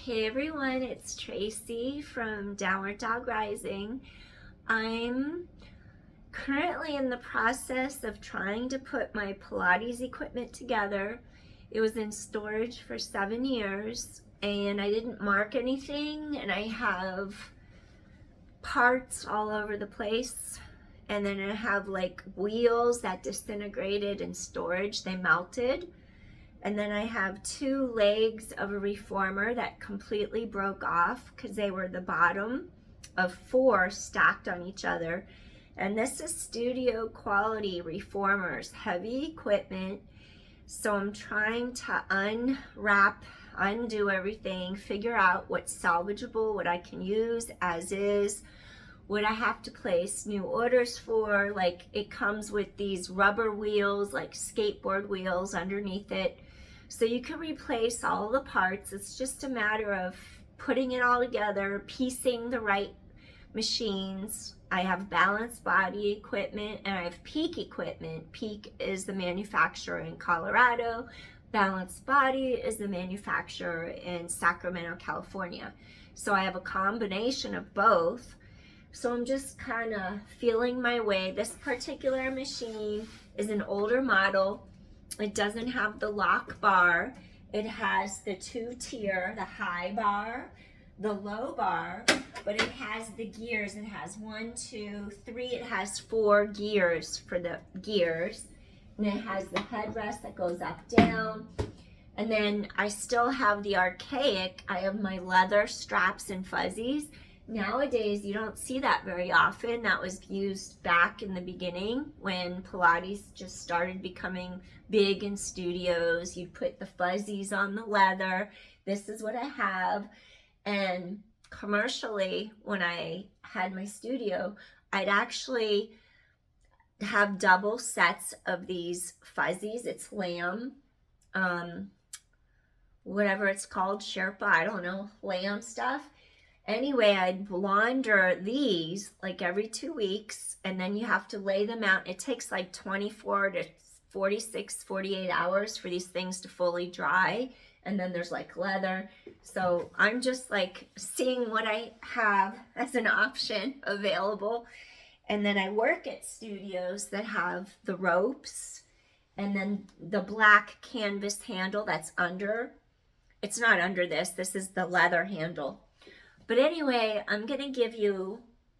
Hey everyone, it's Tracy from Downward Dog Rising. I'm currently in the process of trying to put my Pilates equipment together. It was in storage for 7 years and I didn't mark anything, and I have parts all over the place. And then I have like wheels that disintegrated in storage, they melted. And then I have 2 legs of a reformer that completely broke off because they were the bottom of 4 stacked on each other. And this is studio quality reformers, heavy equipment. So I'm trying to unwrap, undo everything, figure out what's salvageable, what I can use as is, what I have to place new orders for. Like, it comes with these rubber wheels, like skateboard wheels underneath it. So you can replace all the parts. It's just a matter of putting it all together, piecing the right machines. I have balanced body equipment and I have Peak equipment. Peak is the manufacturer in Colorado. Balanced Body is the manufacturer in Sacramento, California. So I have a combination of both. So I'm just kind of feeling my way. This particular machine is an older model. It doesn't have the lock bar. It has the 2-tier, the high bar, the low bar, but it has the gears. It has 1, 2, 3. It has 4 gears for the gears. And it has the headrest that goes up, down. And then I still have the archaic. I have my leather straps and fuzzies. Nowadays, you don't see that very often. That was used back in the beginning when Pilates just started becoming big in studios. You'd put the fuzzies on the leather. This is what I have. And commercially, when I had my studio, I'd actually have double sets of these fuzzies. It's lamb, whatever it's called, Sherpa, I don't know, lamb stuff. Anyway, I'd launder these like every 2 weeks, and then you have to lay them out. It takes like 24 to 46, 48 hours for these things to fully dry. And then there's like leather. So I'm just like seeing what I have as an option available. And then I work at studios that have the ropes and then the black canvas handle that's under. It's not under this. This is the leather handle. But anyway, I'm going to give you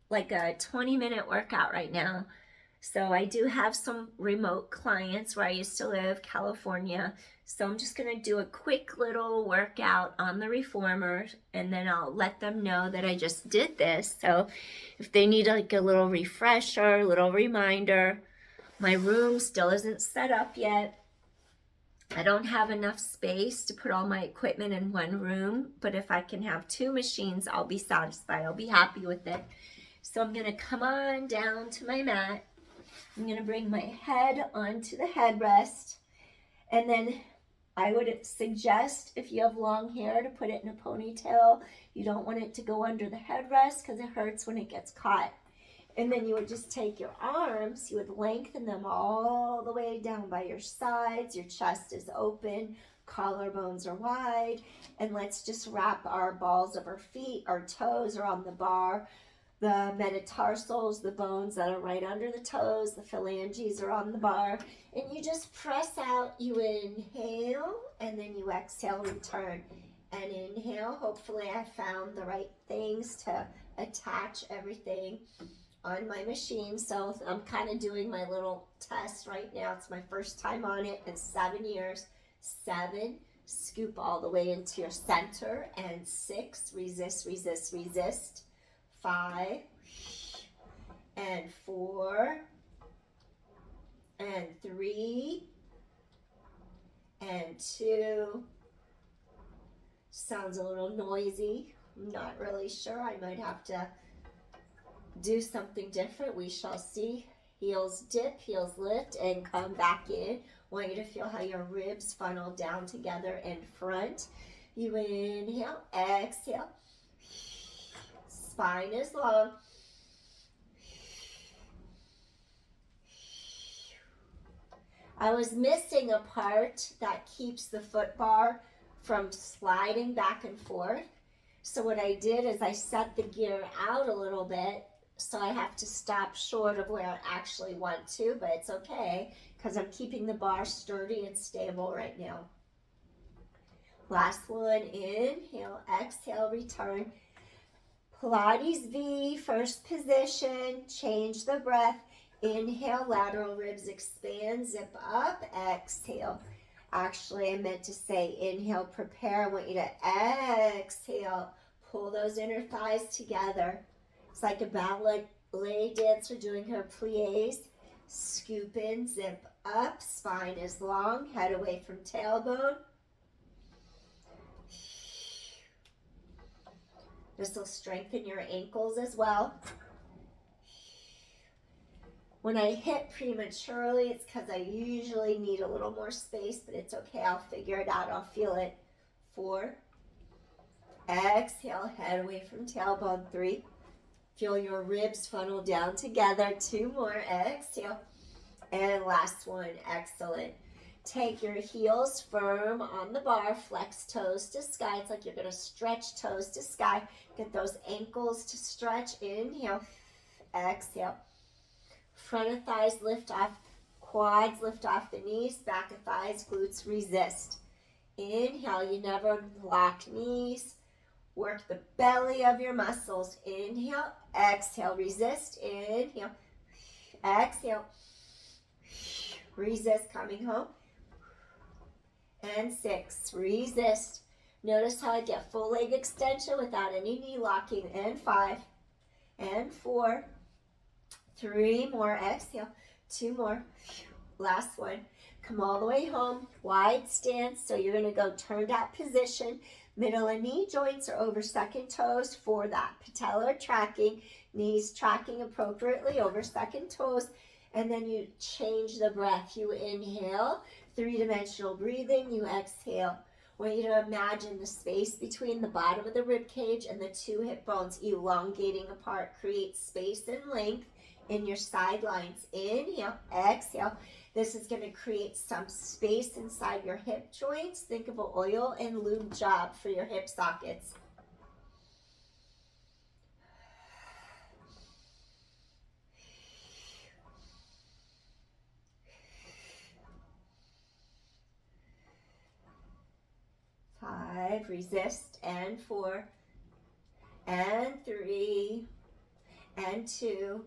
like a 20-minute workout right now. So I do have some remote clients where I used to live, California. So I'm just going to do a quick little workout on the reformer, and then I'll let them know that I just did this. So if they need like a little refresher, a little reminder, my room still isn't set up yet. I don't have enough space to put all my equipment in one room, but if I can have 2 machines, I'll be satisfied. I'll be happy with it. So I'm going to come on down to my mat. I'm going to bring my head onto the headrest, and then I would suggest, if you have long hair, to put it in a ponytail. You don't want it to go under the headrest because it hurts when it gets caught. And then you would just take your arms, you would lengthen them all the way down by your sides. Your chest is open, collarbones are wide. And let's just wrap our balls of our feet. Our toes are on the bar. The metatarsals, the bones that are right under the toes, the phalanges are on the bar. And you just press out. You inhale, and then you exhale, return. And inhale. Hopefully I found the right things to attach everything on my machine. So I'm kind of doing my little test right now. It's my first time on it in 7 years. 7, scoop all the way into your center, and 6, resist, resist, resist. 5, and 4, and 3, and 2. Sounds a little noisy. I'm not really sure. I might have to do something different. We shall see. Heels dip, heels lift, and come back in. Want you to feel how your ribs funnel down together in front. You inhale, exhale. Spine is long. I was missing a part that keeps the foot bar from sliding back and forth. So what I did is I set the gear out a little bit, so I have to stop short of where I actually want to, but it's okay because I'm keeping the bar sturdy and stable right now. Last one, inhale, exhale, return. Pilates V, first position, change the breath. Inhale, lateral ribs expand, zip up, exhale. Actually, I meant to say inhale, prepare. I want you to exhale, pull those inner thighs together. It's like a ballet dancer doing her plies. Scoop in, zip up, spine is long, head away from tailbone. This will strengthen your ankles as well. When I hit prematurely, it's because I usually need a little more space, but it's okay. I'll figure it out. I'll feel it. 4. Exhale, head away from tailbone. 3. Feel your ribs funnel down together. 2 more. Exhale. And last one. Excellent. Take your heels firm on the bar. Flex toes to sky. It's like you're going to stretch toes to sky. Get those ankles to stretch. Inhale. Exhale. Front of thighs lift off. Quads lift off the knees. Back of thighs. Glutes resist. Inhale. You never lock knees. Work the belly of your muscles. Inhale. Exhale. Resist. Inhale. Exhale. Resist. Coming home. And 6, resist. Notice how I get full leg extension without any knee locking. And 5, and 4, 3 more. Exhale. 2 more. Last one. Come all the way home. Wide stance. So you're going to go turned out position. Middle and knee joints are over second toes for that. Patellar tracking. Knees tracking appropriately over second toes. And then you change the breath. You inhale. 3-dimensional breathing. You exhale. I want you to imagine the space between the bottom of the rib cage and the 2 hip bones elongating apart. Create space and length in your sidelines. Inhale, exhale. This is going to create some space inside your hip joints. Think of an oil and lube job for your hip sockets. Resist, and 4, and 3, and 2.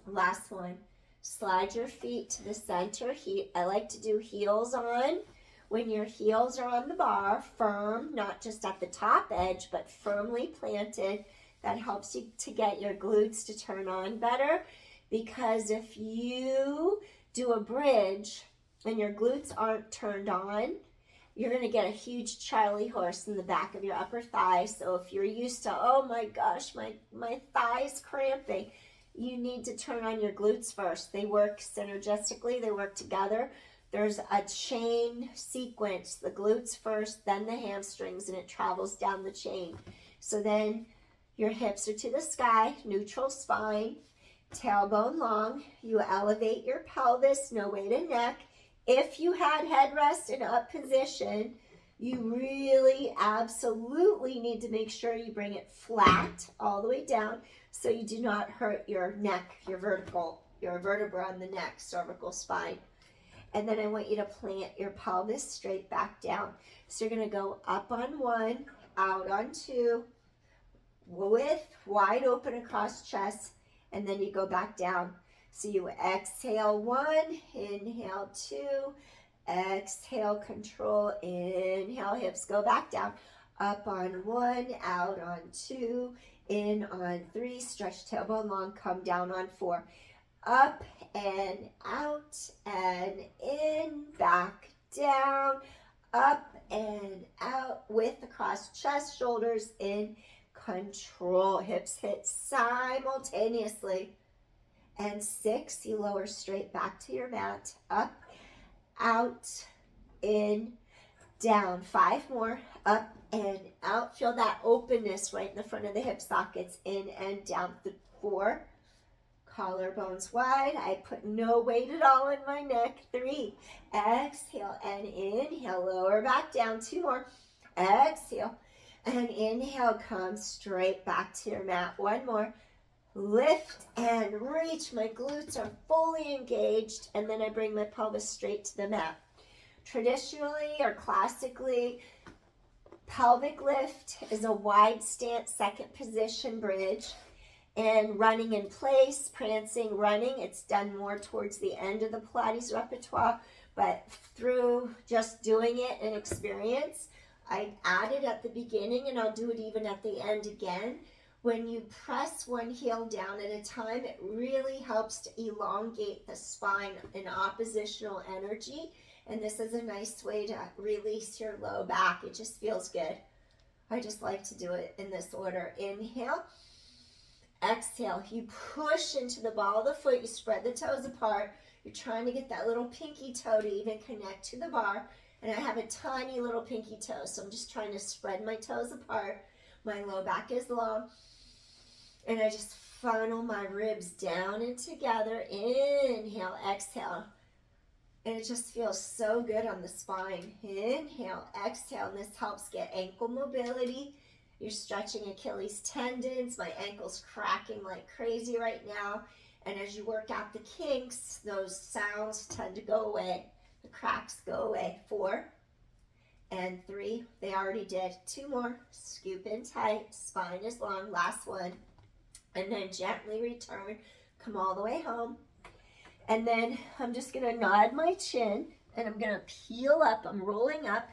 Last one. Slide your feet to the center. I like to do heels on. When your heels are on the bar, firm, not just at the top edge, but firmly planted. That helps you to get your glutes to turn on better, because if you do a bridge and your glutes aren't turned on, you're going to get a huge Charlie horse in the back of your upper thigh. So if you're used to, oh my gosh, my thigh's cramping, you need to turn on your glutes first. They work synergistically. They work together. There's a chain sequence. The glutes first, then the hamstrings, and it travels down the chain. So then your hips are to the sky, neutral spine, tailbone long. You elevate your pelvis, no weight in neck. If you had headrest in up position, you really absolutely need to make sure you bring it flat all the way down so you do not hurt your neck, your vertebra on the neck, cervical spine. And then I want you to plant your pelvis straight back down. So you're going to go up on 1, out on 2, width wide open across chest, and then you go back down. So you exhale 1, inhale 2, exhale, control, inhale, hips go back down. Up on 1, out on 2, in on 3, stretch tailbone long, come down on 4. Up and out and in, back down, up and out, width across chest, shoulders in, control, hips hit simultaneously. And 6, you lower straight back to your mat. Up, out, in, down. 5 more. Up and out. Feel that openness right in the front of the hip sockets. In and down. 4. Collarbones wide. I put no weight at all in my neck. 3. Exhale and inhale. Lower back down. 2 more. Exhale. And inhale, come straight back to your mat. One more. Lift and reach. My glutes are fully engaged, and then I bring my pelvis straight to the mat. Traditionally or classically, pelvic lift is a wide stance, second position bridge, and running in place, prancing, running. It's done more towards the end of the Pilates repertoire, but through just doing it and experience, I add it at the beginning, and I'll do it even at the end again. When you press one heel down at a time, it really helps to elongate the spine in oppositional energy. And this is a nice way to release your low back. It just feels good. I just like to do it in this order. Inhale. Exhale. You push into the ball of the foot. You spread the toes apart. You're trying to get that little pinky toe to even connect to the bar. And I have a tiny little pinky toe, so I'm just trying to spread my toes apart. My low back is long. And I just funnel my ribs down and together. Inhale, exhale. And it just feels so good on the spine. Inhale, exhale. And this helps get ankle mobility. You're stretching Achilles tendons. My ankle's cracking like crazy right now. And as you work out the kinks, those sounds tend to go away. The cracks go away. 4 and 3. They already did. 2 more. Scoop in tight. Spine is long. Last one. And then gently return. Come all the way home. And then I'm just going to nod my chin. And I'm going to peel up. I'm rolling up.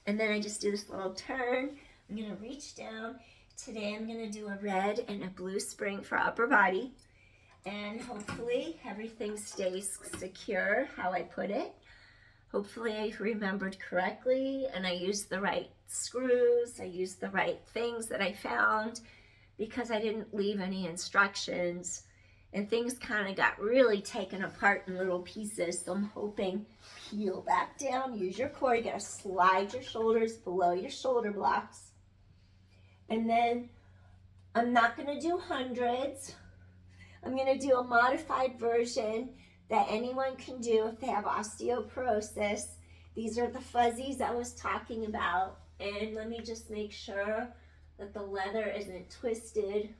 And then I just do this little turn. I'm going to reach down. Today I'm going to do a red and a blue spring for upper body. And hopefully everything stays secure how I put it. Hopefully I remembered correctly and I used the right screws. I used the right things that I found because I didn't leave any instructions. And things kind of got really taken apart in little pieces. So I'm hoping peel back down, use your core. You got to slide your shoulders below your shoulder blocks. And then I'm not going to do hundreds. I'm going to do a modified version that anyone can do if they have osteoporosis. These are the fuzzies I was talking about. And let me just make sure that the leather isn't twisted.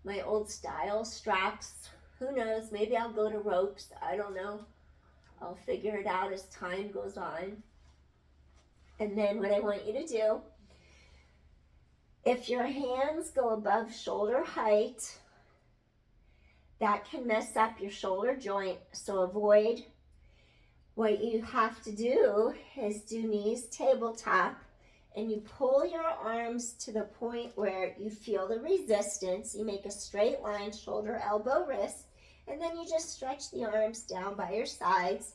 My old style straps. Who knows? Maybe I'll go to ropes. I don't know. I'll figure it out as time goes on. And then what I want you to do, if your hands go above shoulder height, that can mess up your shoulder joint, so avoid. What you have to do is do knees tabletop, and you pull your arms to the point where you feel the resistance. You make a straight line, shoulder, elbow, wrist, and then you just stretch the arms down by your sides.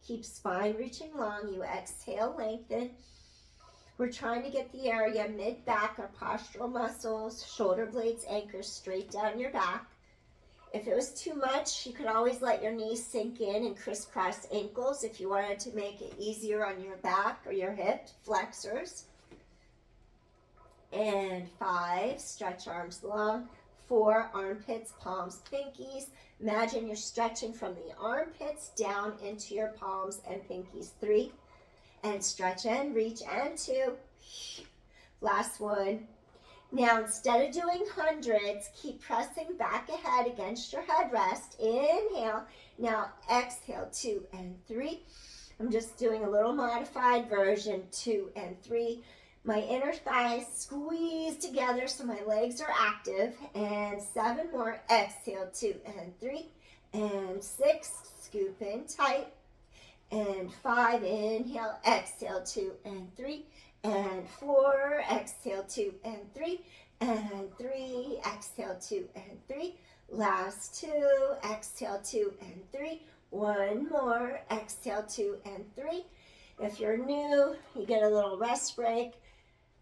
Keep spine reaching long. You exhale, lengthen. We're trying to get the area mid-back, our postural muscles, shoulder blades, anchor straight down your back. If it was too much, you could always let your knees sink in and crisscross ankles if you wanted to make it easier on your back or your hip flexors. And 5, stretch arms long. 4, armpits, palms, pinkies. Imagine you're stretching from the armpits down into your palms and pinkies. 3, and stretch and reach, and 2. Last one. Now, instead of doing hundreds, keep pressing back ahead against your headrest. Inhale. Now, exhale. 2 and 3. I'm just doing a little modified version. 2 and 3. My inner thighs squeeze together so my legs are active. And 7 more. Exhale. 2 and 3. And 6. Scoop in tight. And 5. Inhale. Exhale. 2 and 3. And 4, exhale, 2 and 3, and 3, exhale, 2 and 3, last 2, exhale, 2 and 3, 1 more, exhale, 2 and 3. If you're new, you get a little rest break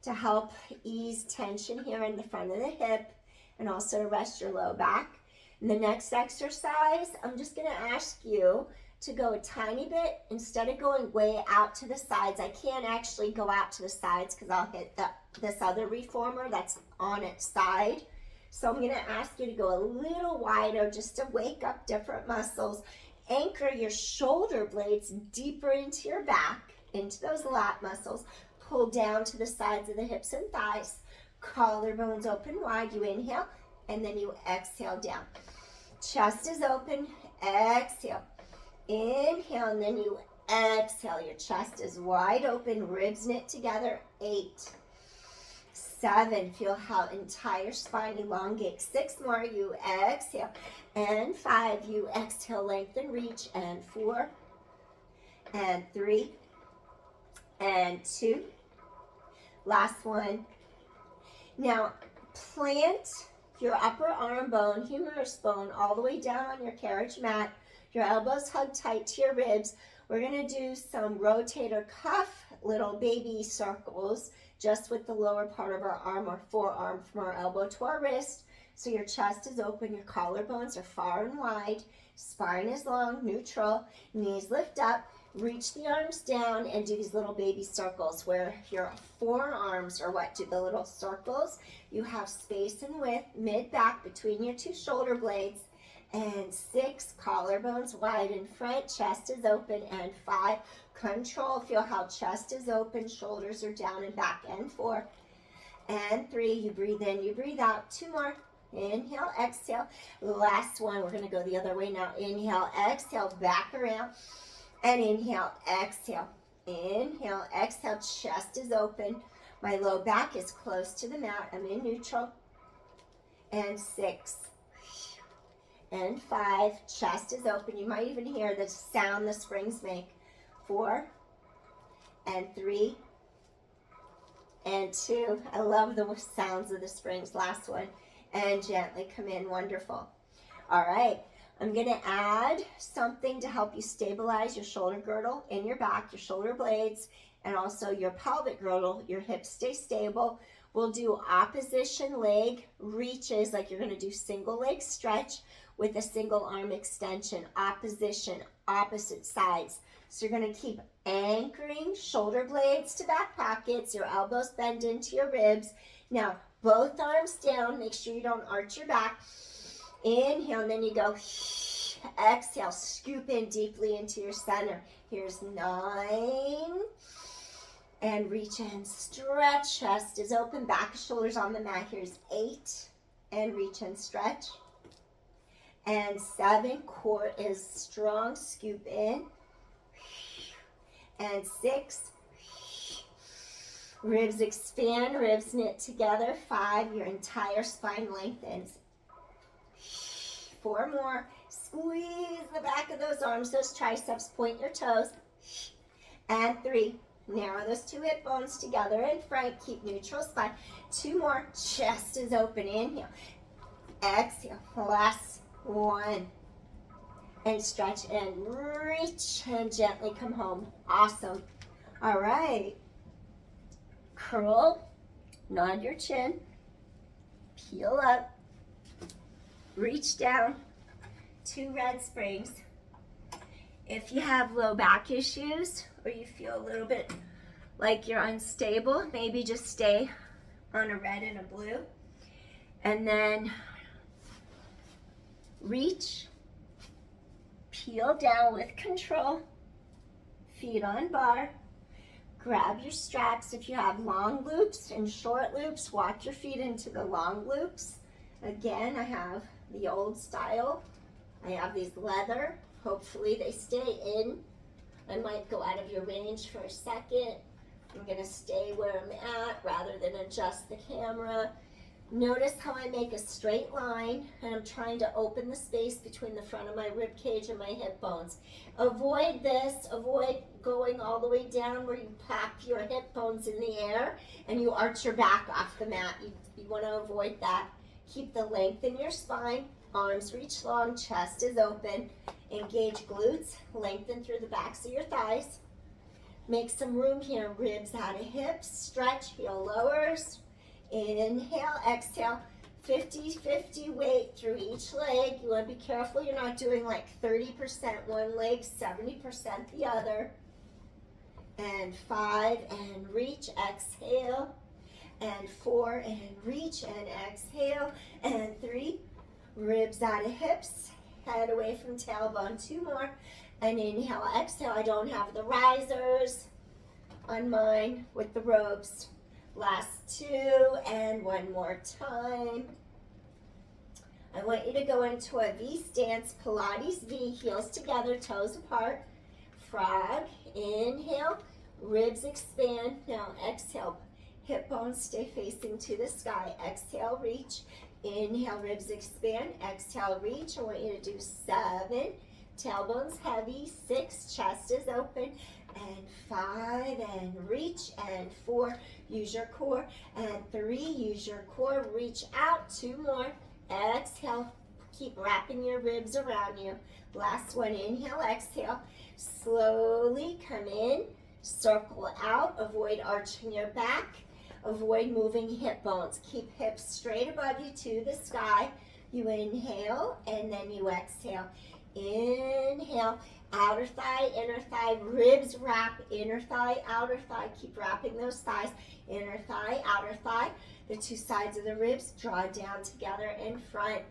to help ease tension here in the front of the hip and also to rest your low back. In the next exercise, I'm just going to ask you to go a tiny bit. Instead of going way out to the sides, I can't actually go out to the sides because I'll hit this other reformer that's on its side. So I'm going to ask you to go a little wider just to wake up different muscles. Anchor your shoulder blades deeper into your back, into those lat muscles. pull down to the sides of the hips and thighs. Collarbones open wide. You inhale, and then you exhale down. Chest is open. Exhale. Inhale, and then you exhale. Your chest is wide open. Ribs knit together. 8, 7. Feel how entire spine elongates. 6 more. You exhale. And 5. You exhale, lengthen, reach. And 4. And 3. And 2. Last one. Now, plant your upper arm bone, humerus bone, all the way down on your carriage mat. Your elbows hug tight to your ribs. We're going to do some rotator cuff, little baby circles, just with the lower part of our arm or forearm from our elbow to our wrist. So your chest is open, your collarbones are far and wide, spine is long, neutral, knees lift up. Reach the arms down and do these little baby circles where your forearms are what do the little circles. You have space and width mid-back between your 2 shoulder blades. And 6, collarbones wide in front, chest is open. And 5, control. Feel how chest is open, shoulders are down and back. And 4. And 3, you breathe in, you breathe out. 2 more. Inhale, exhale. Last one, we're going to go the other way now. Inhale, exhale, back around. And inhale, exhale. Inhale, exhale, chest is open. My low back is close to the mat. I'm in neutral. And 6. And 5, chest is open. You might even hear the sound the springs make. 4. And 3. And 2. I love the sounds of the springs. Last one. And gently come in. Wonderful. All right. I'm going to add something to help you stabilize your shoulder girdle in your back, your shoulder blades, and also your pelvic girdle. Your hips stay stable. We'll do opposition leg reaches, like you're going to do single leg stretch with a single arm extension. Opposition, opposite sides. So you're going to keep anchoring shoulder blades to back pockets. Your elbows bend into your ribs. Now, both arms down. Make sure you don't arch your back. Inhale, and then you go, exhale, scoop in deeply into your center. Here's 9, and reach in, stretch, chest is open, back, shoulders on the mat. Here's 8, and reach and stretch. And 7, core is strong, scoop in. And 6, ribs expand, ribs knit together. 5, your entire spine lengthens. 4 more. Squeeze the back of those arms, those triceps, point your toes. And 3, narrow those 2 hip bones together in front, keep neutral spine. 2 more, chest is open, inhale. Exhale, last one. And stretch and reach and gently come home. Awesome. All right. Curl, nod your chin, peel up. Reach down, 2 red springs. If you have low back issues or you feel a little bit like you're unstable, maybe just stay on a red and a blue. And then reach, peel down with control, feet on bar. Grab your straps. If you have long loops and short loops, walk your feet into the long loops. Again, I have the old style. I have these leather. Hopefully they stay in. I might go out of your range for a second. I'm going to stay where I'm at rather than adjust the camera. Notice how I make a straight line and I'm trying to open the space between the front of my rib cage and my hip bones. Avoid this. Avoid going all the way down where you pop your hip bones in the air and you arch your back off the mat. You want to avoid that. Keep the length in your spine, arms reach long, chest is open. Engage glutes, lengthen through the backs of your thighs. Make some room here, ribs out of hips, stretch, heel lowers. Inhale, exhale, 50-50 weight through each leg. You want to be careful you're not doing like 30% one leg, 70% the other. And 5, and reach, exhale. And 4, and reach, and exhale. And 3, ribs out of hips, head away from tailbone. 2 more. And inhale, exhale. I don't have the risers. on mine with the ropes. Last two, and one more time. I want you to go into a V stance, Pilates V, heels together, toes apart. Frog, inhale, ribs expand. Now exhale, hip bones stay facing to the sky. Exhale, reach. Inhale, ribs expand. Exhale, reach. I want you to do 7. Tailbones heavy. 6, chest is open. And 5, and reach. And 4, use your core. And 3, use your core. Reach out. 2 more. Exhale. Keep wrapping your ribs around you. Last one. Inhale, exhale. Slowly come in. Circle out. Avoid arching your back. Avoid moving hip bones. Keep hips straight above you to the sky. You inhale and then you exhale. Inhale, outer thigh, inner thigh, ribs wrap, inner thigh, outer thigh. Keep wrapping those thighs. Inner thigh, outer thigh. The two sides of the ribs draw down together in front.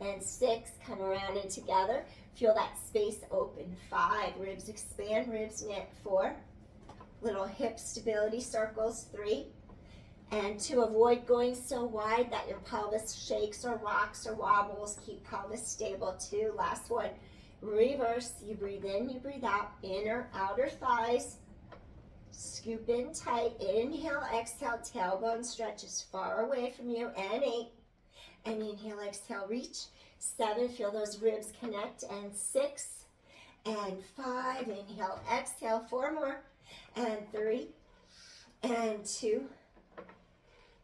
And 6, come around and together. Feel that space open. 5, ribs expand, ribs knit. 4, little hip stability circles. 3, and to avoid going so wide that your pelvis shakes or rocks or wobbles, keep pelvis stable. 2, last one, reverse. You breathe in, you breathe out. Inner, outer thighs, scoop in tight. Inhale, exhale, tailbone stretches far away from you. And 8, and inhale, exhale, reach. 7, feel those ribs connect. And 6, and 5, inhale, exhale. 4 more. And 3, and 2,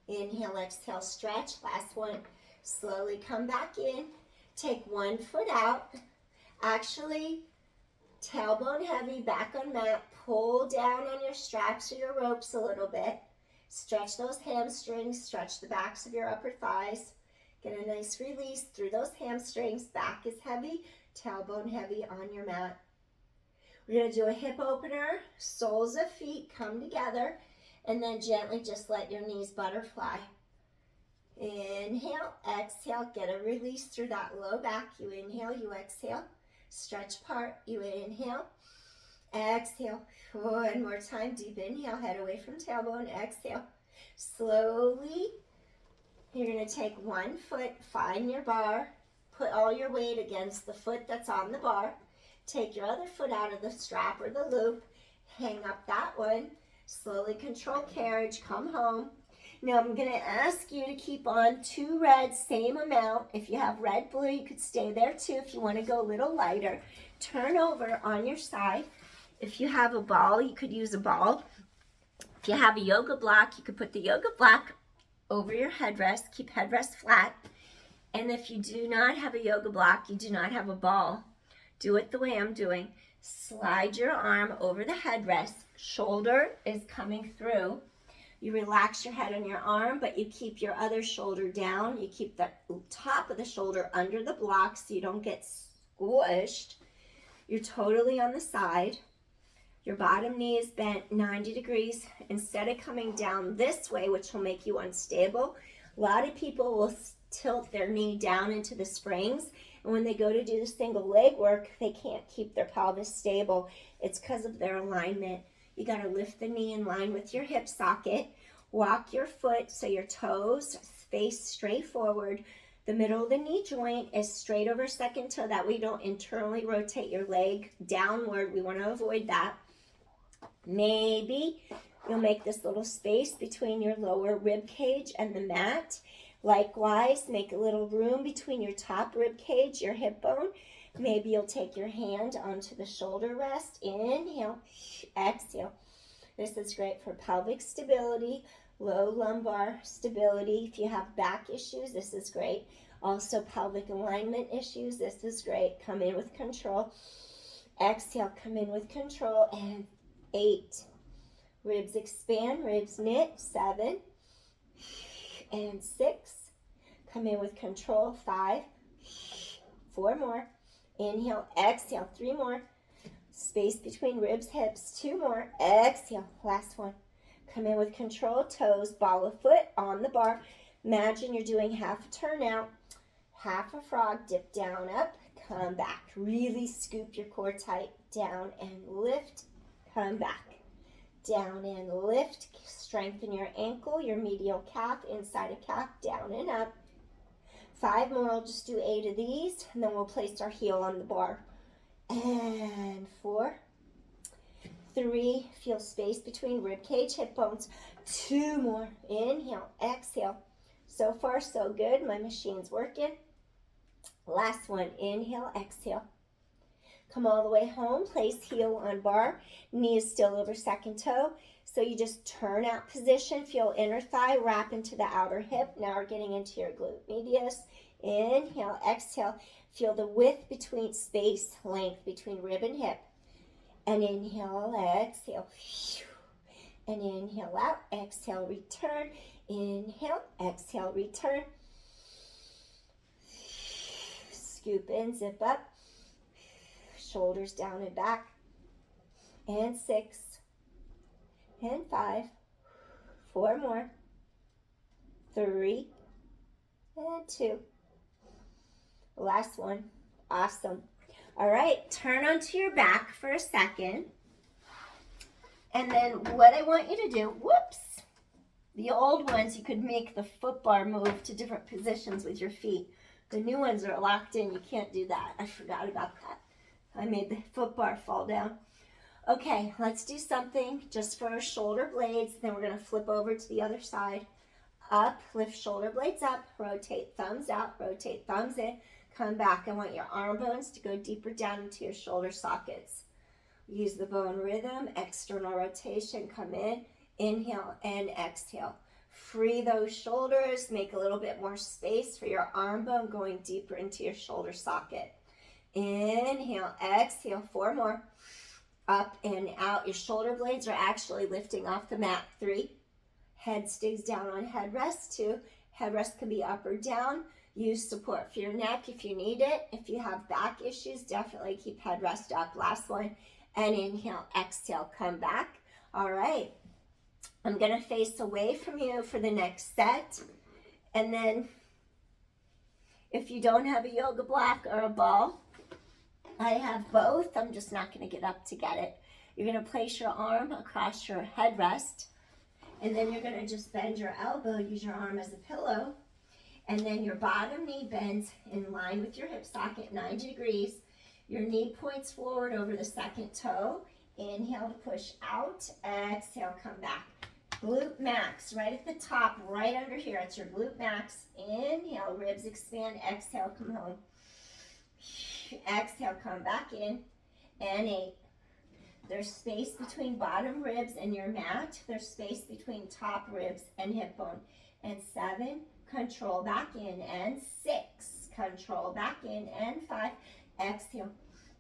inhale, exhale, stretch. Last one. Slowly come back in. Take one foot out. Actually, tailbone heavy, back on mat. Pull down on your straps or your ropes a little bit. Stretch those hamstrings. Stretch the backs of your upper thighs. Get a nice release through those hamstrings. Back is heavy, tailbone heavy on your mat. We're going to do a hip opener. Soles of feet come together. And then gently just let your knees butterfly. Inhale, exhale, get a release through that low back. You inhale, you exhale. Stretch apart, you inhale. Exhale. One more time, deep inhale, head away from tailbone. Exhale. Slowly, you're going to take one foot, find your bar. Put all your weight against the foot that's on the bar. Take your other foot out of the strap or the loop. Hang up that one. Slowly control carriage, come home. Now I'm going to ask you to keep on 2 reds, same amount. If you have red, blue, you could stay there too if you want to go a little lighter. Turn over on your side. If you have a ball, you could use a ball. If you have a yoga block, you could put the yoga block over your headrest. Keep headrest flat. And if you do not have a yoga block, you do not have a ball, do it the way I'm doing. Slide your arm over the headrest. Shoulder is coming through. You relax your head on your arm, but you keep your other shoulder down. You keep the top of the shoulder under the block so you don't get squished. You're totally on the side. Your bottom knee is bent 90 degrees. Instead of coming down this way, which will make you unstable, a lot of people will tilt their knee down into the springs. And when they go to do the single leg work, they can't keep their pelvis stable. It's because of their alignment. You got to lift the knee in line with your hip socket. Walk your foot so your toes face straight forward. The middle of the knee joint is straight over second toe. That way you don't internally rotate your leg downward. We want to avoid that. Maybe you'll make this little space between your lower rib cage and the mat. Likewise, make a little room between your top rib cage, your hip bone. Maybe you'll take your hand onto the shoulder rest. Inhale, exhale. This is great for pelvic stability, low lumbar stability. If you have back issues, this is great. Also pelvic alignment issues, this is great. Come in with control. Exhale, come in with control. And 8. Ribs expand, ribs knit. 7. And 6. Come in with control. 5. 4 more. Inhale, exhale. 3 more. Space between ribs, hips. 2 more. Exhale. Last one. Come in with control. Toes, ball of foot on the bar. Imagine you're doing half a turn out, half a frog. Dip down, up, come back. Really scoop your core tight. Down and lift. Come back. down and lift. Strengthen your ankle, your medial calf, inside of calf, down and up. 5 more. We'll just do 8 of these, and then we'll place our heel on the bar. And 4, 3, feel space between rib cage, hip bones. 2 more. Inhale, exhale. So far, so good. My machine's working. Last one. Inhale, exhale. Come all the way home. Place heel on bar. Knee is still over second toe. So you just turn out position. Feel inner thigh wrap into the outer hip. Now we're getting into your glute medius. Inhale, exhale. Feel the width between space, length between rib and hip. And inhale, exhale. And inhale out, exhale, return. Inhale, exhale, return. Scoop in, zip up. Shoulders down and back. And 6. And 5. 4 more. 3. And 2. Last one. Awesome. All right, turn onto your back for a second. And then what I want you to do, whoops, the old ones, you could make the foot bar move to different positions with your feet. The new ones are locked in. You can't do that. I forgot about that. I made the foot bar fall down. Okay, let's do something just for our shoulder blades. Then we're going to flip over to the other side. Up, lift shoulder blades up, rotate thumbs out, rotate thumbs in. Come back. I want your arm bones to go deeper down into your shoulder sockets. Use the bone rhythm, external rotation, come in, inhale and exhale. Free those shoulders, make a little bit more space for your arm bone going deeper into your shoulder socket. Inhale, exhale, 4 more. Up and out. Your shoulder blades are actually lifting off the mat. 3. Head stays down on headrest. 2. Headrest can be up or down. Use support for your neck if you need it. If you have back issues, definitely keep headrest up. Last one. And inhale, exhale, come back. All right. I'm going to face away from you for the next set. And then if you don't have a yoga block or a ball, I have both. I'm just not going to get up to get it. You're going to place your arm across your headrest. And then you're going to just bend your elbow, use your arm as a pillow. And then your bottom knee bends in line with your hip socket, 90 degrees. Your knee points forward over the second toe. Inhale to push out. Exhale, come back. Glute max, right at the top, right under here. It's your glute max. Inhale, ribs expand. Exhale, come home. Exhale, come back in. And 8. There's space between bottom ribs and your mat. There's space between top ribs and hip bone. And 7, control back in. And 6, control back in. And 5, exhale.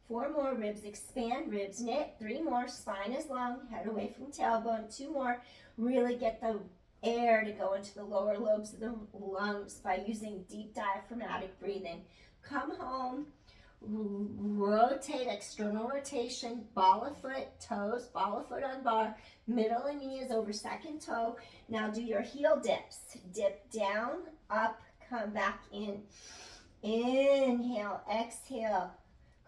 4 more, ribs expand, ribs knit. 3 more, spine is long, head away from tailbone. 2 more, really get the air to go into the lower lobes of the lungs by using deep diaphragmatic breathing. Come home, rotate, external rotation, ball of foot, toes, ball of foot on bar, middle of knee is over second toe. Now do your heel dips. Dip down, up, come back in. Inhale, exhale.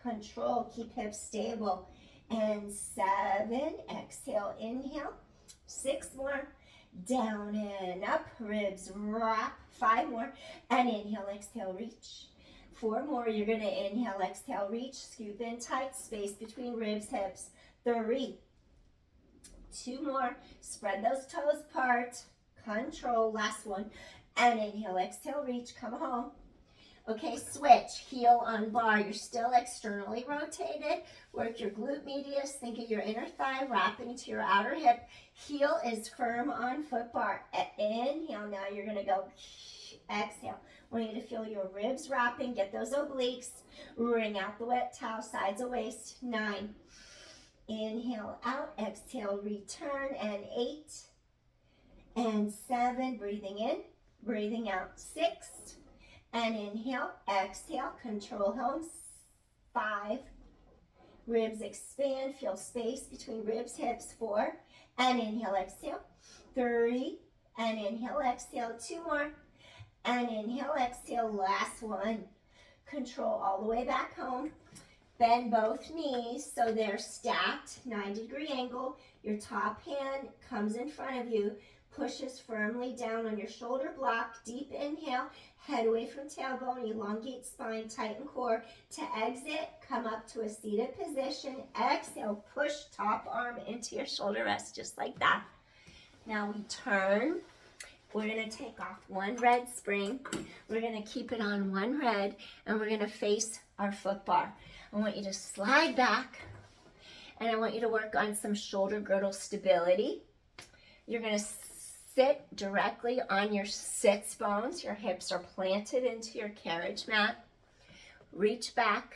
Control, keep hips stable. And 7, exhale, inhale. 6 more, down and up, ribs wrap. 5 more, and inhale, exhale, reach. 4 more, you're going to inhale, exhale, reach, scoop in tight, space between ribs, hips. 3, 2 more, spread those toes apart, control, last one, and inhale, exhale, reach, come home. Okay, switch, heel on bar. You're still externally rotated. Work your glute medius. Think of your inner thigh wrapping to your outer hip. Heel is firm on foot bar. Inhale, now you're going to go exhale. I want you to feel your ribs wrapping. Get those obliques. Wring out the wet towel, sides of waist. 9. Inhale out, exhale, return. And 8. And 7, breathing in, breathing out. 6. And inhale, exhale, control home. 5, ribs expand, feel space between ribs, hips. 4, and inhale, exhale. 3, and inhale, exhale. 2 more, and inhale, exhale. Last one. Control all the way back home. bend both knees so they're stacked, 90-degree angle. Your top hand comes in front of you, pushes firmly down on your shoulder block. Deep inhale, head away from tailbone, elongate spine, tighten core. To exit, come up to a seated position. Exhale, push top arm into your shoulder rest, just like that. Now we turn. We're going to take off one red spring. We're going to keep it on one red, and we're going to face our foot bar. I want you to slide back, and I want you to work on some shoulder girdle stability. You're going to sit directly on your sits bones. Your hips are planted into your carriage mat. Reach back.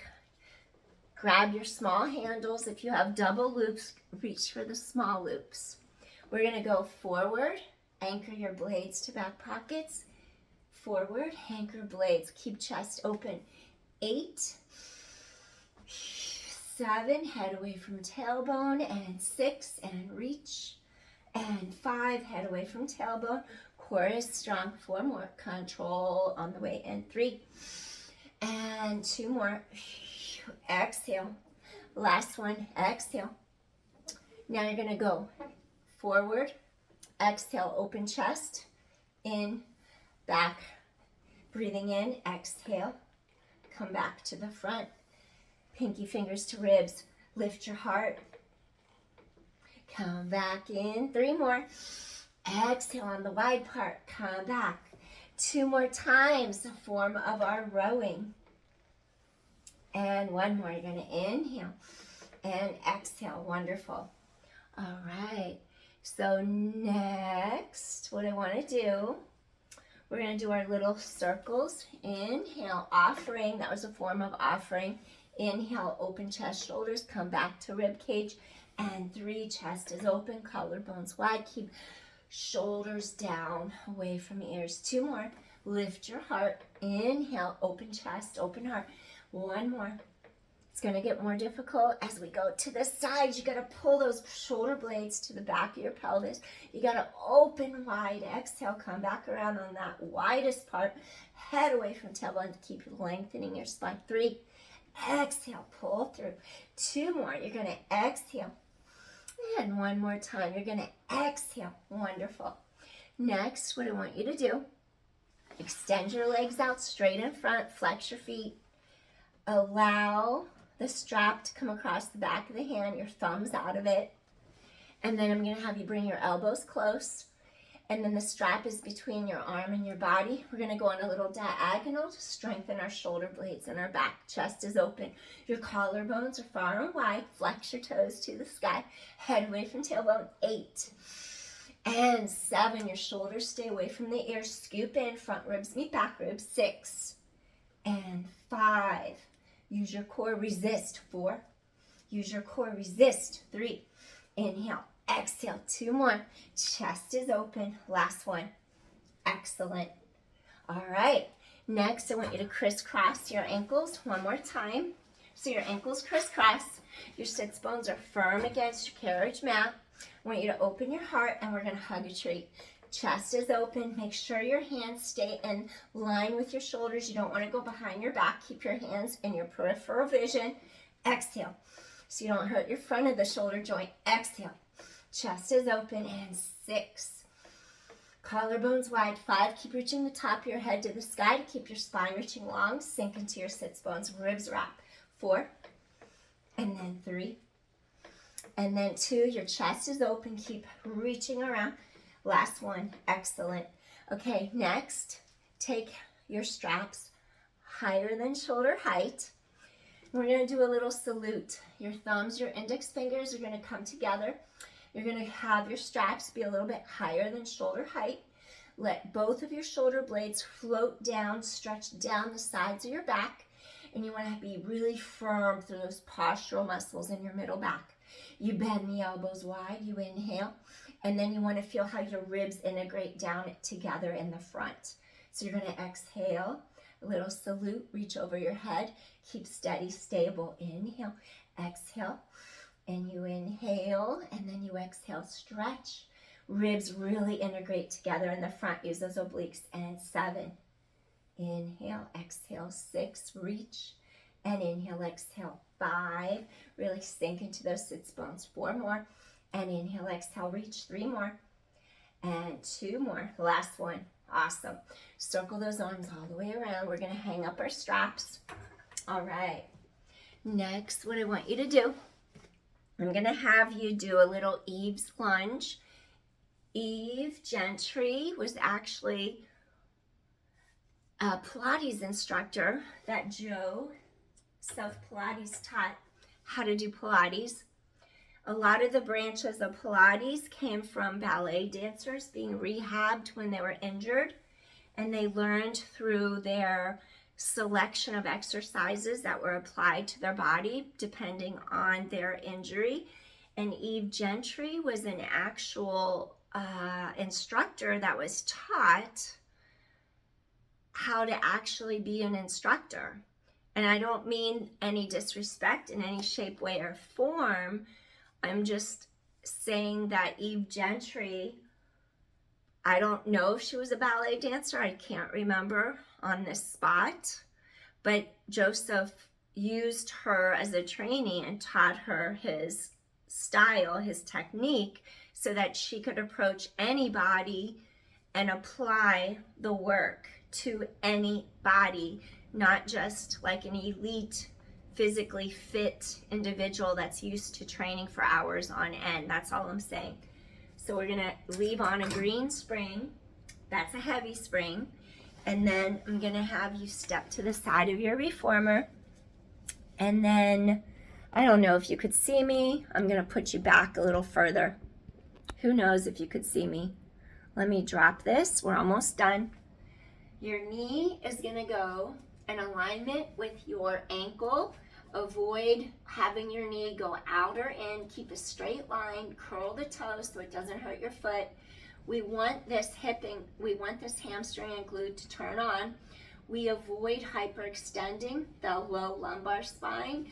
Grab your small handles. If you have double loops, reach for the small loops. We're going to go forward. Anchor your blades to back pockets. Forward, anchor blades. Keep chest open. 8, 7, head away from tailbone, and 6, and reach, and 5, head away from tailbone. Core is strong. 4 more. Control on the way in. 3, and 2 more. Exhale. Last one. Exhale. Now you're going to go forward. Exhale, open chest, in, back, breathing in, exhale, come back to the front, pinky fingers to ribs, lift your heart, come back in, 3 more, exhale on the wide part, come back, 2 more times, the form of our rowing, and 1 more, you're going to inhale, and exhale, wonderful, all right. So next, what I want to do, we're going to do our little circles. Inhale, offering. That was a form of offering. Inhale, open chest, shoulders, come back to rib cage. And 3, chest is open, collarbones wide. Keep shoulders down, away from ears. 2 more. Lift your heart. Inhale, open chest, open heart. 1 more. It's going to get more difficult as we go to the sides. You got to pull those shoulder blades to the back of your pelvis. You got to open wide. Exhale, come back around on that widest part. Head away from tailbone to keep lengthening your spine. 3, exhale, pull through. 2 more. You're going to exhale. And 1 more time. You're going to exhale. Wonderful. Next, what I want you to do, extend your legs out straight in front. Flex your feet. Allow the strap to come across the back of the hand, your thumbs out of it. And then I'm going to have you bring your elbows close. And then the strap is between your arm and your body. We're going to go on a little diagonal to strengthen our shoulder blades and our back. Chest is open. Your collarbones are far and wide. Flex your toes to the sky. Head away from tailbone. 8. And 7. Your shoulders stay away from the ears. Scoop in. Front ribs meet back ribs. 6. And 5. Use your core, resist. 4. Use your core, resist. 3. Inhale, exhale. 2 more. Chest is open. Last one. Excellent. All right. Next, I want you to crisscross your ankles 1 more time. So your ankles crisscross. Your sits bones are firm against your carriage mat. I want you to open your heart, and we're going to hug a tree. Chest is open. Make sure your hands stay in line with your shoulders. You don't want to go behind your back. Keep your hands in your peripheral vision. Exhale, so you don't hurt your front of the shoulder joint. Exhale. Chest is open. And 6. Collarbones wide. 5. Keep reaching the top of your head to the sky to keep your spine reaching long. Sink into your sits bones. Ribs wrap. 4. And then 3. And then 2. Your chest is open. Keep reaching around. Last one. Excellent. Okay, next, take your straps higher than shoulder height. We're going to do a little salute. Your thumbs, your index fingers are going to come together. You're going to have your straps be a little bit higher than shoulder height. Let both of your shoulder blades float down, stretch down the sides of your back. And you want to be really firm through those postural muscles in your middle back. You bend the elbows wide. You inhale. And then you want to feel how your ribs integrate down together in the front. So you're going to exhale, a little salute, reach over your head, keep steady, stable. Inhale, exhale, and you inhale, and then you exhale, stretch. Ribs really integrate together in the front. Use those obliques. And 7. Inhale, exhale, 6, reach. And inhale, exhale, 5. Really sink into those sits bones. 4 more. And inhale, exhale, reach. 3 more. And 2 more. Last one. Awesome. Circle those arms all the way around. We're going to hang up our straps. All right. Next, what I want you to do, I'm going to have you do a little Eve's lunge. Eve Gentry was actually a Pilates instructor that Joe Self Pilates taught how to do Pilates. A lot of the branches of Pilates came from ballet dancers being rehabbed when they were injured, and they learned through their selection of exercises that were applied to their body depending on their injury. And Eve Gentry was an actual instructor that was taught how to actually be an instructor. And I don't mean any disrespect in any shape, way, or form. I'm just saying that Eve Gentry, I don't know if she was a ballet dancer. I can't remember on this spot. But Joseph used her as a trainee and taught her his style, his technique, so that she could approach anybody and apply the work to any body, not just like an elite, physically fit individual that's used to training for hours on end. That's all I'm saying. So we're gonna leave on a green spring. That's a heavy spring. And then I'm gonna have you step to the side of your reformer. And then, I don't know if you could see me. I'm gonna put you back a little further. Who knows if you could see me? Let me drop this. We're almost done. Your knee is gonna go in alignment with your ankle. Avoid having your knee go out or in. Keep a straight line. Curl the toes so it doesn't hurt your foot. We want this hamstring and glute to turn on. We avoid hyperextending the low lumbar spine.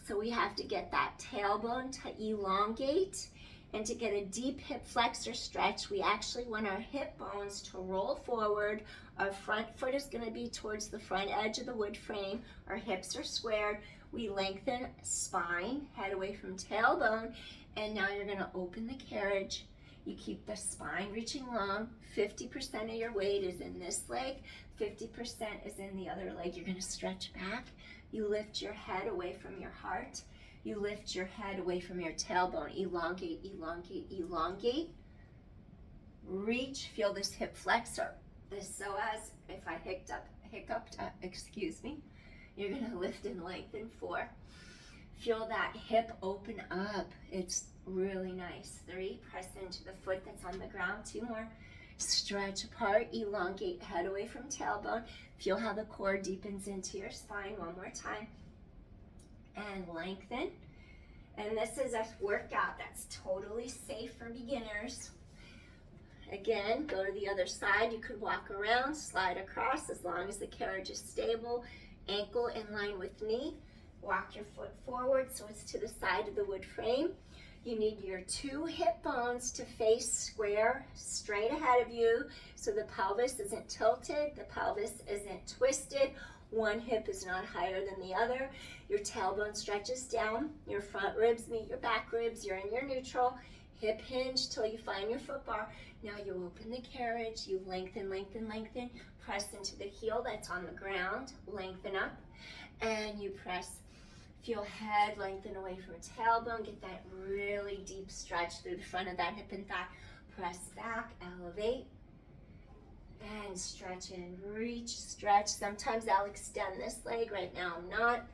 So we have to get that tailbone to elongate. And to get a deep hip flexor stretch, we actually want our hip bones to roll forward. Our front foot is going to be towards the front edge of the wood frame. Our hips are squared. We lengthen spine, head away from tailbone. And now you're going to open the carriage. You keep the spine reaching long. 50% of your weight is in this leg. 50% is in the other leg. You're going to stretch back. You lift your head away from your heart. You lift your head away from your tailbone. Elongate, elongate, elongate. Reach, feel this hip flexor. This psoas, if I hiccuped, excuse me. You're gonna lift and lengthen. 4. Feel that hip open up. It's really nice. 3, press into the foot that's on the ground. 2 more. Stretch apart, elongate, head away from tailbone. Feel how the core deepens into your spine. 1 more time. And lengthen. And this is a workout that's totally safe for beginners. Again, go to the other side. You could walk around, slide across as long as the carriage is stable. Ankle in line with knee. Walk your foot forward so it's to the side of the wood frame. You need your 2 hip bones to face square, straight ahead of you, so the pelvis isn't tilted, the pelvis isn't twisted. 1 hip is not higher than the other. Your tailbone stretches down. Your front ribs meet your back ribs. You're in your neutral. Hip hinge till you find your foot bar. Now you open the carriage. You lengthen, lengthen, lengthen. Press into the heel that's on the ground. Lengthen up. And you press. Feel head lengthen away from tailbone. Get that really deep stretch through the front of that hip and thigh. Press back. Elevate. And stretch in, reach, stretch. Sometimes I'll extend this leg. Right now I'm not.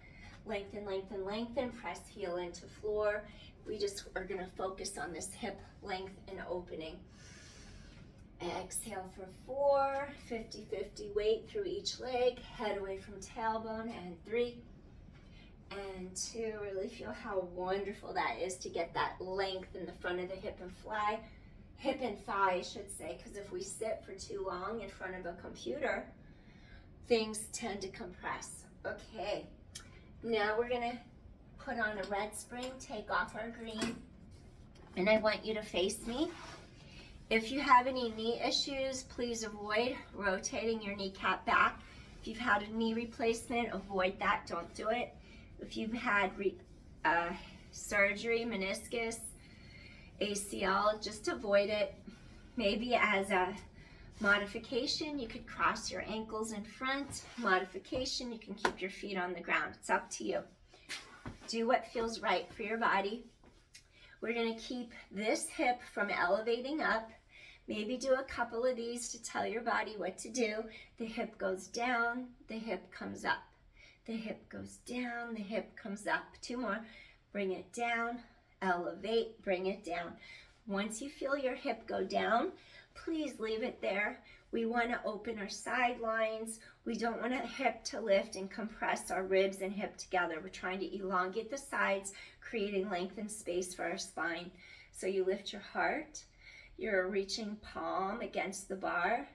Lengthen, lengthen, lengthen. Press heel into floor. We just are going to focus on this hip length and opening. Exhale for 4. 50-50 weight through each leg. Head away from tailbone. And 3. And 2. Really feel how wonderful that is to get that length in the front of the hip and fly. Hip and thigh, I should say, because if we sit for too long in front of a computer, things tend to compress. Okay, now we're gonna put on a red spring, take off our green, and I want you to face me. If you have any knee issues, please avoid rotating your kneecap back. If you've had a knee replacement, avoid that, don't do it. If you've had surgery, meniscus, ACL, just avoid it. Maybe as a modification, you could cross your ankles in front. Modification, you can keep your feet on the ground. It's up to you. Do what feels right for your body. We're going to keep this hip from elevating up. Maybe do a couple of these to tell your body what to do. The hip goes down, the hip comes up. The hip goes down, the hip comes up. 2 more. Bring it down, elevate, bring it down. Once you feel your hip go down, please leave it there. We want to open our sidelines. We don't want our hip to lift and compress our ribs and hip together. We're trying to elongate the sides, creating length and space for our spine. So you lift your heart. You're reaching palm against the bar.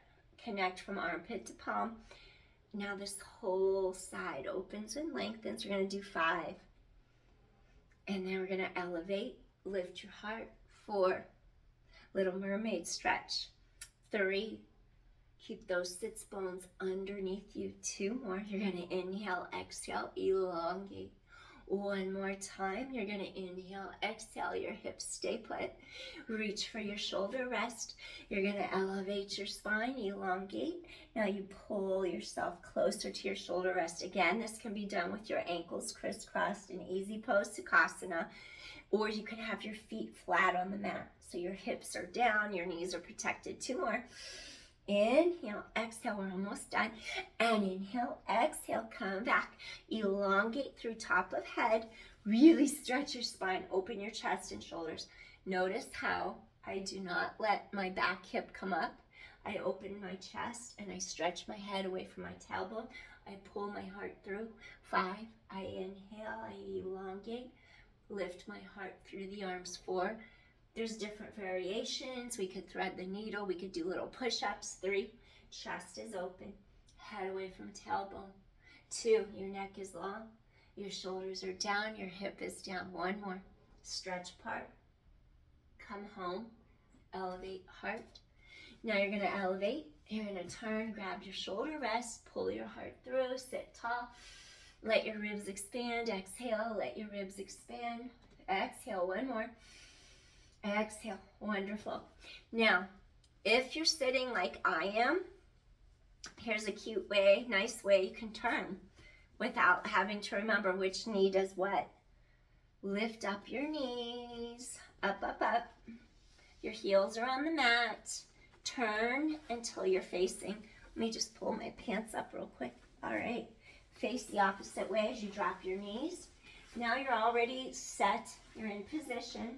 Connect from armpit to palm. Now this whole side opens and lengthens. We're going to do 5. And then we're going to elevate, lift your heart. 4. Little mermaid stretch. 3. Keep those sits bones underneath you. 2 more. You're going to inhale, exhale, elongate. 1 more time. You're going to inhale, exhale, your hips stay put. Reach for your shoulder rest. You're going to elevate your spine, elongate. Now you pull yourself closer to your shoulder rest. Again, this can be done with your ankles crisscrossed in easy pose, Sukhasana, or you can have your feet flat on the mat. So your hips are down, your knees are protected. 2 more. Inhale, exhale, we're almost done. And inhale, exhale, come back. Elongate through top of head. Really stretch your spine, open your chest and shoulders. Notice how I do not let my back hip come up. I open my chest and I stretch my head away from my tailbone. I pull my heart through. 5, I inhale, I elongate, lift my heart through the arms. 4, there's different variations. We could thread the needle. We could do little push-ups. 3, chest is open. Head away from tailbone. 2, your neck is long. Your shoulders are down. Your hip is down. 1 more. Stretch apart. Come home. Elevate heart. Now you're going to elevate. You're going to turn, grab your shoulder rest, pull your heart through, sit tall. Let your ribs expand. Exhale. Let your ribs expand. Exhale. 1 more. Exhale. Wonderful. Now, if you're sitting like I am, here's a cute way, nice way you can turn without having to remember which knee does what. Lift up your knees. Up, up, up. Your heels are on the mat. Turn until you're facing. Let me just pull my pants up real quick. All right. Face the opposite way as you drop your knees. Now you're already set. You're in position.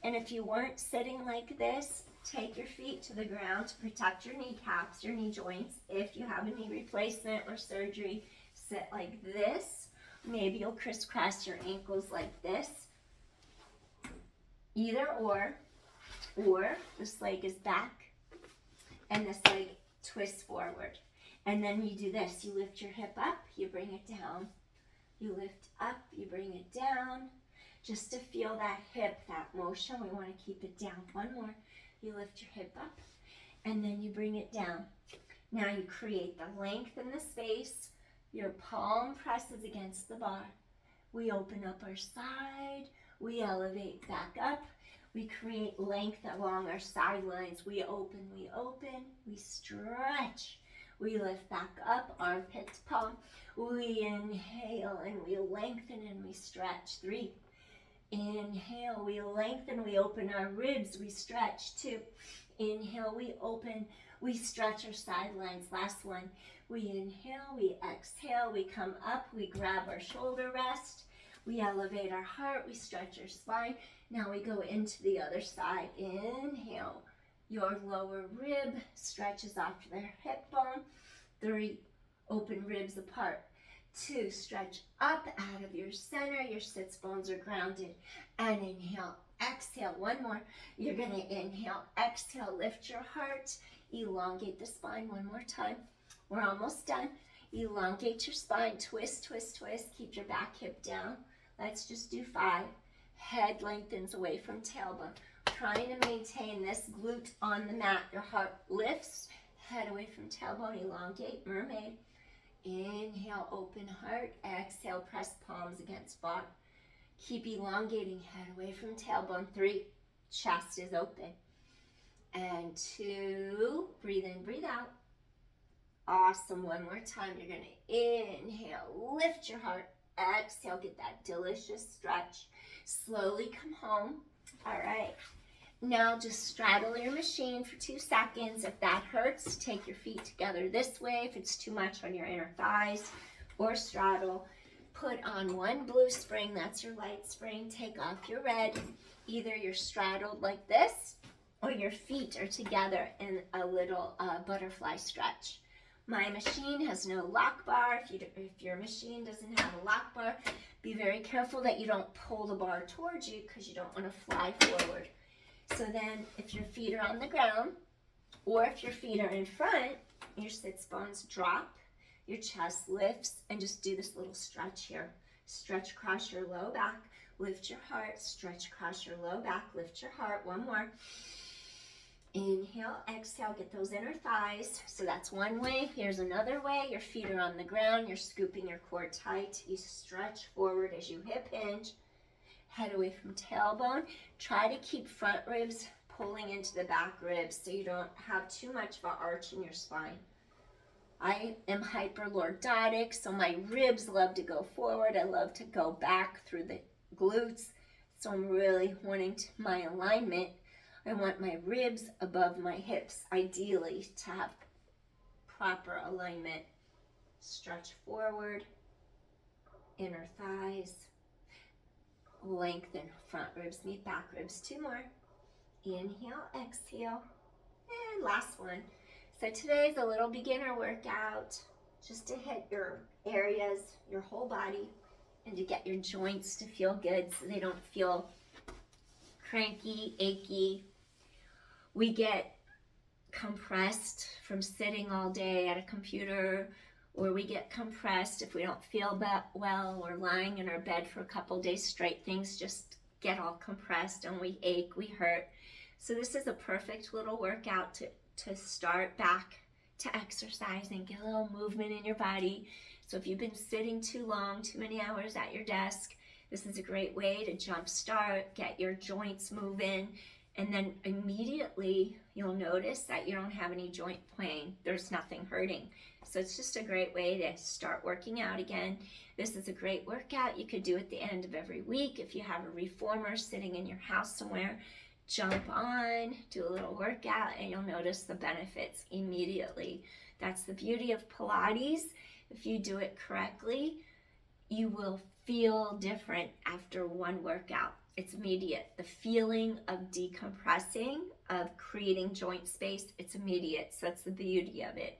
And if you weren't sitting like this, take your feet to the ground to protect your kneecaps, your knee joints. If you have a knee replacement or surgery, sit like this. Maybe you'll crisscross your ankles like this. Either or this leg is back and this leg twists forward. And then you do this. You lift your hip up, you bring it down. You lift up, you bring it down. Just to feel that hip, that motion, we want to keep it down. 1 more. You lift your hip up, and then you bring it down. Now you create the length in the space. Your palm presses against the bar. We open up our side. We elevate back up. We create length along our sidelines. We open, we stretch. We lift back up, armpit to palm. We inhale, and we lengthen, and we stretch. 3. Inhale, we lengthen, we open our ribs, we stretch. 2. Inhale, we open, we stretch our sidelines. Last one. We inhale, we exhale, we come up, we grab our shoulder rest, we elevate our heart, we stretch our spine. Now we go into the other side. Inhale, your lower rib stretches off their hip bone. 3, open ribs apart. 2, stretch up out of your center. Your sits bones are grounded. And inhale, exhale. 1 more. You're going to inhale, exhale, lift your heart, elongate the spine. 1 more time. We're almost done. Elongate your spine, twist, twist, twist. Keep your back hip down. Let's just do 5. Head lengthens away from tailbone. Trying to maintain this glute on the mat. Your heart lifts, head away from tailbone, elongate, mermaid. Inhale, open heart. Exhale, press palms against bottom. Keep elongating, head away from tailbone. 3, chest is open. And 2, breathe in, breathe out. Awesome, one more time. You're gonna inhale, lift your heart. Exhale, get that delicious stretch. Slowly come home. All right. Now just straddle your machine for 2 seconds. If that hurts, take your feet together this way. If it's too much on your inner thighs, or straddle. Put on one blue spring, that's your light spring. Take off your red. Either you're straddled like this, or your feet are together in a little butterfly stretch. My machine has no lock bar. If your machine doesn't have a lock bar, be very careful that you don't pull the bar towards you because you don't want to fly forward. So then if your feet are on the ground, or if your feet are in front, your sits bones drop, your chest lifts, and just do this little stretch here. Stretch across your low back, lift your heart, stretch across your low back, lift your heart. One more. Inhale, exhale, get those inner thighs. So that's one way. Here's another way. Your feet are on the ground. You're scooping your core tight. You stretch forward as you hip hinge. Head away from tailbone. Try to keep front ribs pulling into the back ribs so you don't have too much of an arch in your spine. I am hyperlordotic, so my ribs love to go forward. I love to go back through the glutes. So I'm really wanting my alignment. I want my ribs above my hips, ideally, to have proper alignment. Stretch forward, inner thighs, lengthen front ribs, meet back ribs. 2 more. Inhale, exhale, and last one. So today's a little beginner workout, just to hit your areas, your whole body, and to get your joints to feel good so they don't feel cranky, achy. We get compressed from sitting all day at a computer, or we get compressed if we don't feel well or lying in our bed for a couple days straight. Things just get all compressed and we ache, we hurt. So this is a perfect little workout to start back to exercising, get a little movement in your body. So if you've been sitting too long, too many hours at your desk, this is a great way to jump start, get your joints moving. And then immediately you'll notice that you don't have any joint pain. There's nothing hurting. So it's just a great way to start working out again. This is a great workout you could do at the end of every week. If you have a reformer sitting in your house somewhere, jump on, do a little workout, and you'll notice the benefits immediately. That's the beauty of Pilates. If you do it correctly, you will feel different after one workout. It's immediate. The feeling of decompressing, of creating joint space, it's immediate. So that's the beauty of it.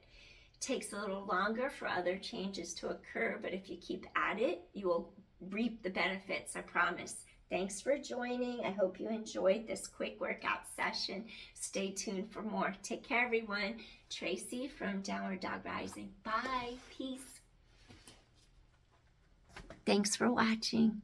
It takes a little longer for other changes to occur, but if you keep at it, you will reap the benefits, I promise. Thanks for joining. I hope you enjoyed this quick workout session. Stay tuned for more. Take care, everyone. Tracy from Downward Dog Rising. Bye. Peace. Thanks for watching.